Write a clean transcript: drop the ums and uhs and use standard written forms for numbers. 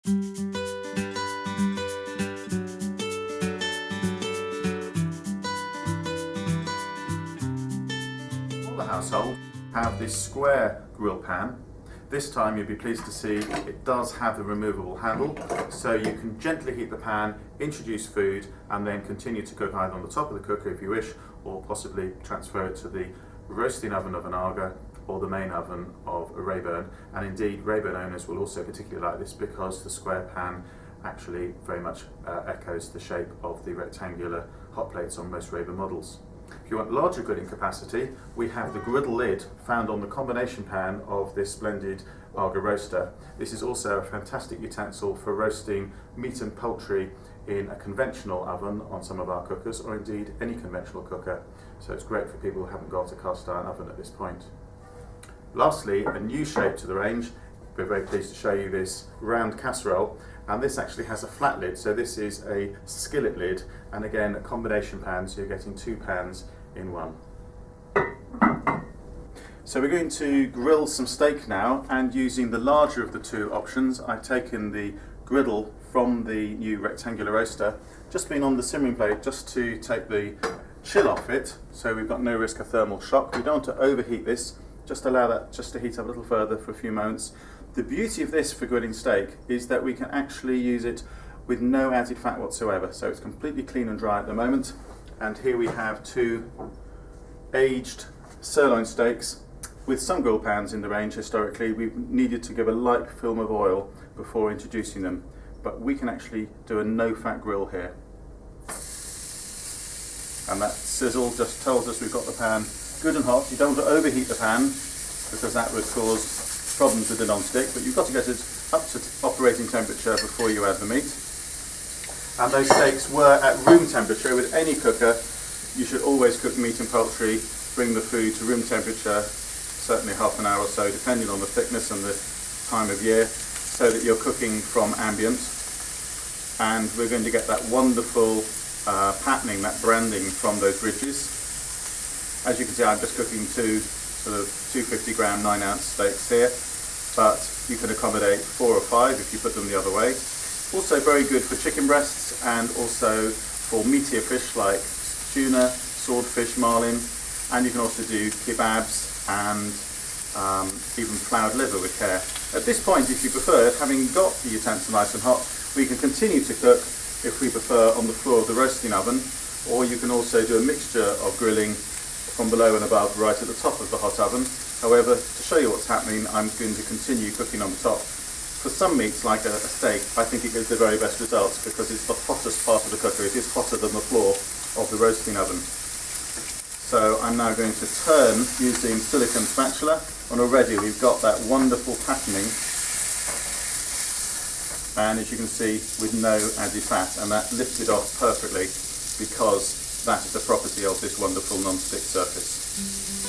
All the household have this square grill pan. This time you'll be pleased to see it does have the removable handle, so you can gently heat the pan, introduce food, and then continue to cook either on the top of the cooker if you wish, or possibly transfer it to the roasting oven of an AGA or the main oven of a Rayburn. And indeed, Rayburn owners will also particularly like this because the square pan actually very much echoes the shape of the rectangular hot plates on most Rayburn models. If you want larger grilling capacity, we have the griddle lid found on the combination pan of this splendid AGA roaster. This is also a fantastic utensil for roasting meat and poultry in a conventional oven on some of our cookers, or indeed any conventional cooker. So it's great for people who haven't got a cast iron oven at this point. Lastly, a new shape to the range. We're very pleased to show you this round casserole, and this actually has a flat lid, so this is a skillet lid, and again a combination pan, so you're getting two pans in one. So we're going to grill some steak now, and using the larger of the two options, I've taken the griddle from the new rectangular roaster, just been on the simmering plate just to take the chill off it, so we've got no risk of thermal shock. We don't want to overheat this, just allow that just to heat up a little further for a few moments. The beauty of this for grilling steak is that we can actually use it with no added fat whatsoever, so it's completely clean and dry at the moment. And here we have two aged sirloin steaks. With some grill pans in the range historically, we've needed to give a light film of oil before introducing them, but we can actually do a no-fat grill here. And that sizzle just tells us we've got the pan good and hot. You don't want to overheat the pan because that would cause problems with the non-stick, but you've got to get it up to operating temperature before you add the meat. And those steaks were at room temperature. With any cooker, you should always cook meat and poultry, bring the food to room temperature, certainly half an hour or so, depending on the thickness and the time of year, so that you're cooking from ambient. And we're going to get that wonderful patterning, that branding from those ridges. As you can see, I'm just cooking two sort of 250 gram 9 ounce steaks here, but you can accommodate 4 or 5 if you put them the other way. Also very good for chicken breasts and also for meatier fish like tuna, swordfish, marlin, and you can also do kebabs and even floured liver with care. At this point, if you prefer, having got the utensil nice and hot, we can continue to cook, if we prefer, on the floor of the roasting oven, or you can also do a mixture of grilling from below and above right at the top of the hot oven. However, to show you what's happening, I'm going to continue cooking on the top. For some meats, like a steak, I think it gives the very best results because it's the hottest part of the cooker. It is hotter than the floor of the roasting oven. So I'm now going to turn using silicone spatula, and already we've got that wonderful patterning, and as you can see, with no added fat, and that lifted off perfectly because that is the property of this wonderful non-stick surface.